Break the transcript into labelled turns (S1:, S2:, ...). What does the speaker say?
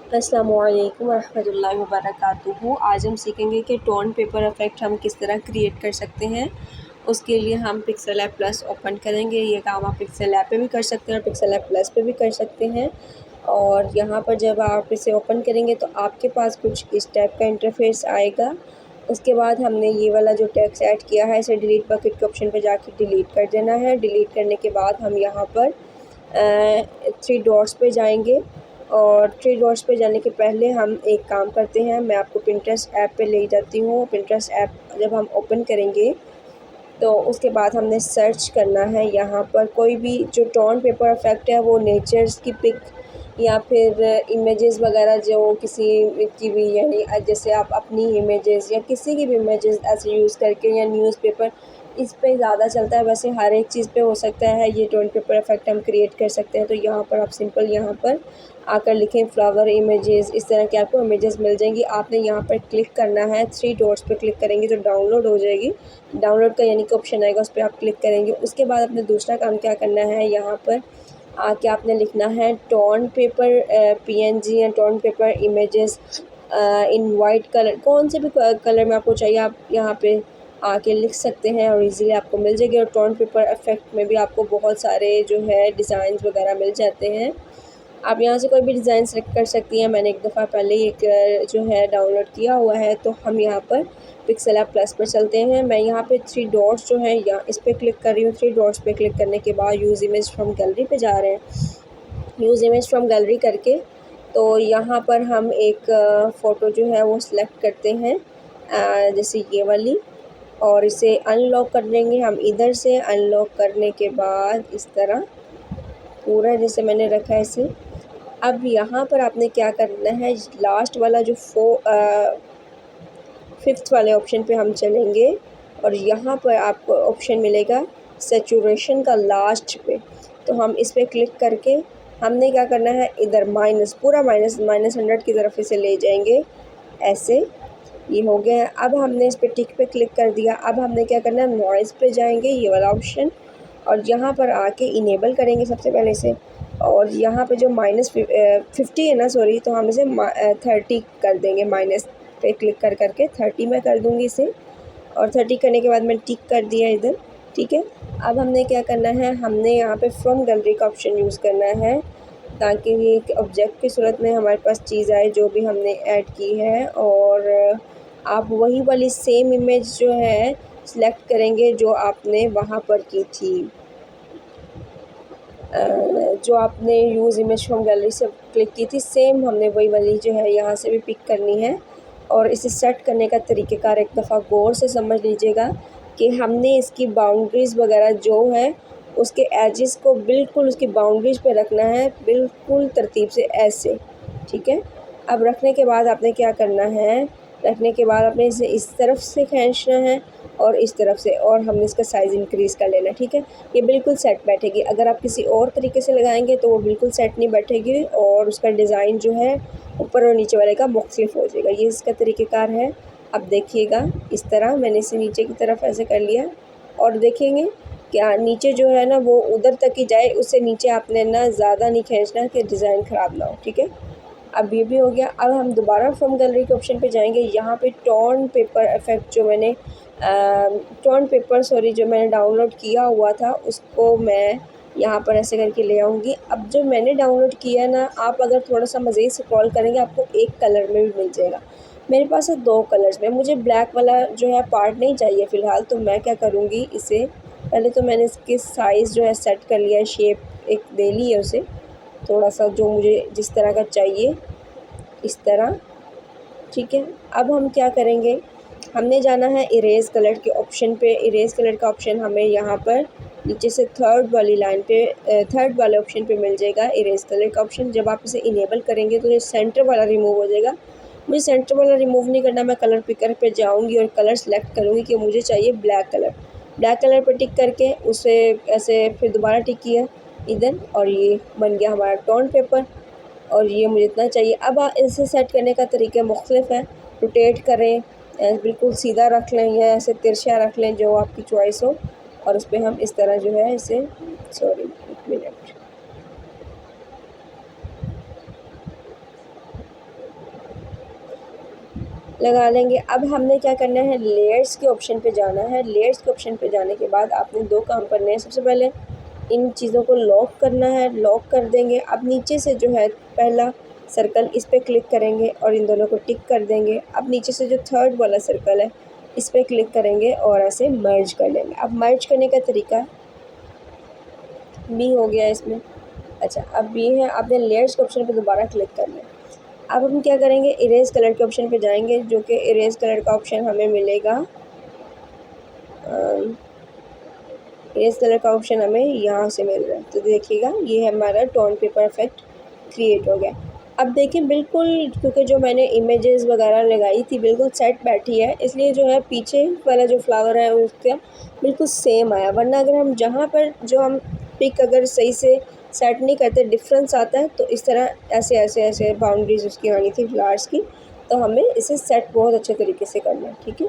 S1: अस्सलामुअलैकुम वरहमतुल्लाहि वबरकातुहू। आज हम सीखेंगे कि टोन पेपर इफ़ेक्ट हम किस तरह क्रिएट कर सकते हैं। उसके लिए हम पिक्सेल ऐप प्लस ओपन करेंगे। ये काम आप पिक्सेल ऐप पे भी कर सकते हैं और पिक्सेल ऐप प्लस पे भी कर सकते हैं। और यहाँ पर जब आप इसे ओपन करेंगे तो आपके पास कुछ इस टाइप का इंटरफेस आएगा। उसके बाद हमने ये वाला जो टेक्स्ट ऐड किया है इसे डिलीट बकेट के ऑप्शन पे जाके डिलीट कर देना है। डिलीट करने के बाद हम यहाँ पर 3 डॉट्स पे जाएंगे और 3 डॉट्स पे जाने के पहले हम एक काम करते हैं। मैं आपको पिंटरेस्ट ऐप पे ले जाती हूँ। पिंटरेस्ट ऐप जब हम ओपन करेंगे तो उसके बाद हमने सर्च करना है। यहाँ पर कोई भी जो टोन पेपर इफ़ेक्ट है वो नेचर्स की पिक या फिर इमेजेस वगैरह जो किसी की भी, यानी जैसे आप अपनी इमेजेस या किसी की भी इमेजेस ऐसे यूज़ करके, या न्यूज़पेपर इस पे ज़्यादा चलता है। वैसे हर एक चीज़ पे हो सकता है ये टोन पेपर इफ़ेक्ट हम क्रिएट कर सकते हैं। तो यहाँ पर आप सिंपल यहाँ पर आकर लिखें फ्लावर इमेजेस, इस तरह की आपको इमेजेस मिल जाएंगी। आपने यहाँ पर क्लिक करना है, 3 डॉट्स पे क्लिक करेंगे तो डाउनलोड हो जाएगी। डाउनलोड का यानी कि ऑप्शन आएगा, उस पर आप क्लिक करेंगे। उसके बाद आपने दूसरा काम क्या करना है, यहाँ पर आके आपने लिखना है टोन पेपर पीएनजी या tone paper images in white colour. कौन से भी कलर में आपको चाहिए आप यहाँ पे आके लिख सकते हैं और इजीली आपको मिल जाएगी। और टोन पेपर इफ़ेक्ट में भी आपको बहुत सारे जो है डिज़ाइंस वगैरह मिल जाते हैं। आप यहाँ से कोई भी डिज़ाइन सेलेक्ट कर सकती हैं। मैंने एक दफ़ा पहले ही एक जो है डाउनलोड किया हुआ है। तो हम यहाँ पर पिक्सेल ऐप प्लस पर चलते हैं। मैं यहाँ पे 3 डॉट्स जो हैं या इस पर क्लिक कर रही हूँ। 3 डॉट्स पे क्लिक करने के बाद यूज़ इमेज फ्रॉम गैलरी पे जा रहे हैं। यूज़ इमेज फ्रॉम गैलरी करके तो यहाँ पर हम एक फ़ोटो जो है वो सिलेक्ट करते हैं, जैसे ये वाली, और इसे अनलॉक कर लेंगे हम इधर से। अनलॉक करने के बाद इस तरह पूरा जैसे मैंने रखा है इसे। अब यहाँ पर आपने क्या करना है, लास्ट वाला जो 5th वाले ऑप्शन पे हम चलेंगे और यहाँ पर आपको ऑप्शन मिलेगा सैचुरेशन का लास्ट पे। तो हम इस पर क्लिक करके हमने क्या करना है, इधर पूरा -100 की तरफ इसे ले जाएंगे ऐसे। ये हो गया। अब हमने इस पर टिक पे क्लिक कर दिया। अब हमने क्या करना है, नॉइज़ पे जाएंगे, ये वाला ऑप्शन, और यहाँ पर आके इनेबल करेंगे सबसे पहले से। और यहाँ पे जो -50 है ना, सॉरी, तो हम इसे 30 कर देंगे। माइनस पे क्लिक कर करके 30 में कर दूँगी इसे। और 30 करने के बाद मैंने टिक कर दिया इधर, ठीक है। अब हमने क्या करना है, हमने यहाँ पे फ्रॉम गैलरी का ऑप्शन यूज़ करना है ताकि ये एक ऑब्जेक्ट की सूरत में हमारे पास चीज़ आए जो भी हमने ऐड की है। और आप वही वाली सेम इमेज जो है सिलेक्ट करेंगे जो आपने वहाँ पर की थी, जो आपने यूज़ इमेज फ्रॉम गैलरी से क्लिक की थी, सेम हमने वही वाली जो है यहाँ से भी पिक करनी है। और इसे सेट करने का तरीक़ेकार एक दफ़ा गौर से समझ लीजिएगा कि हमने इसकी बाउंड्रीज़ वगैरह जो है उसके एजेस को बिल्कुल उसकी बाउंड्रीज़ पे रखना है, बिल्कुल तरतीब से ऐसे, ठीक है। अब रखने के बाद आपने क्या करना है, रखने के बाद आपने इसे इस तरफ से खींचना है और इस तरफ से, और हमने इसका साइज़ इंक्रीज़ कर लेना है, ठीक है। ये बिल्कुल सेट बैठेगी। अगर आप किसी और तरीके से लगाएंगे तो वो बिल्कुल सेट नहीं बैठेगी और उसका डिज़ाइन जो है ऊपर और नीचे वाले का मुख्तलिफ हो जाएगा। ये इसका तरीक़ेकार है। अब देखिएगा, इस तरह मैंने इसे नीचे की तरफ ऐसे कर लिया और देखेंगे क्या नीचे जो है ना वो उधर तक ही जाए, उससे नीचे आपने ना ज़्यादा नहीं खींचना कि डिज़ाइन ख़राब ना हो, ठीक है। अब ये भी हो गया। अब हम दोबारा फ्रॉम गैलरी के ऑप्शन पे जाएंगे। यहाँ पे टोन पेपर इफ़ेक्ट जो मैंने जो मैंने डाउनलोड किया हुआ था उसको मैं यहाँ पर ऐसे करके ले आऊँगी। अब जो मैंने डाउनलोड किया है ना, आप अगर थोड़ा सा मज़ीद स्क्रॉल करेंगे आपको एक कलर में भी मिल जाएगा। मेरे पास है 2 कलर्स में। मुझे ब्लैक वाला जो है पार्ट नहीं चाहिए फ़िलहाल, तो मैं क्या करूँगी, इसे पहले तो मैंने इसके साइज़ जो है सेट कर लिया है, शेप एक दे ली है उसे, थोड़ा सा जो मुझे जिस तरह का चाहिए इस तरह, ठीक है। अब हम क्या करेंगे, हमने जाना है इरेज़ कलर के ऑप्शन पे। इरेज़ कलर का ऑप्शन हमें यहाँ पर नीचे से थर्ड वाली लाइन पे, थर्ड वाले ऑप्शन पे मिल जाएगा इरेज़ कलर का ऑप्शन। जब आप इसे इनेबल करेंगे तो ये सेंटर वाला रिमूव हो जाएगा। मुझे सेंटर वाला रिमूव नहीं करना, मैं कलर पिकर पे जाऊँगी और कलर सेलेक्ट करूँगी कि मुझे चाहिए ब्लैक कलर। ब्लैक कलर पर टिक करके उसे ऐसे फिर दोबारा टिक किया इधर, और ये बन गया हमारा टोन पेपर। और ये मुझे इतना चाहिए। अब इसे सेट करने का तरीका मुख्तलिफ है। रोटेट करें, बिल्कुल सीधा रख लें या ऐसे तिरछा रख लें, जो आपकी चॉइस हो। और उस पर हम इस तरह जो है इसे, सॉरी 1 मिनट, लगा लेंगे। अब हमने क्या करना है, लेयर्स के ऑप्शन पे जाना है। लेयर्स के ऑप्शन पे जाने के बाद आपने 2 काम करने हैं। सबसे पहले इन चीज़ों को लॉक करना है, लॉक कर देंगे। अब नीचे से जो है पहला सर्कल, इस पर क्लिक करेंगे और इन दोनों को टिक कर देंगे। अब नीचे से जो थर्ड वाला सर्कल है इस पर क्लिक करेंगे और ऐसे मर्ज कर लेंगे। अब मर्ज करने का तरीका भी हो गया इसमें। अच्छा, अब ये है, आपने लेयर्स के ऑप्शन पे दोबारा क्लिक करना है। अब हम क्या करेंगे, इरेज कलर के ऑप्शन पे जाएंगे, जो कि इरेज कलर का ऑप्शन हमें मिलेगा। इरेज कलर का ऑप्शन हमें यहाँ से मिल रहा है, तो देखिएगा ये हमारा टोन पेपर इफेक्ट क्रिएट हो गया। अब देखिए बिल्कुल, क्योंकि जो मैंने इमेजेस वगैरह लगाई थी बिल्कुल सेट बैठी है, इसलिए जो है पीछे वाला जो फ्लावर है उसका बिल्कुल सेम आया। वरना अगर हम जहाँ पर जो हम पिक अगर सही से सेट नहीं करते, डिफरेंस आता है, तो इस तरह ऐसे ऐसे ऐसे बाउंड्रीज उसकी आनी थी फ्लावर्स की। तो हमें इसे सेट बहुत अच्छे तरीके से करना है, ठीक है।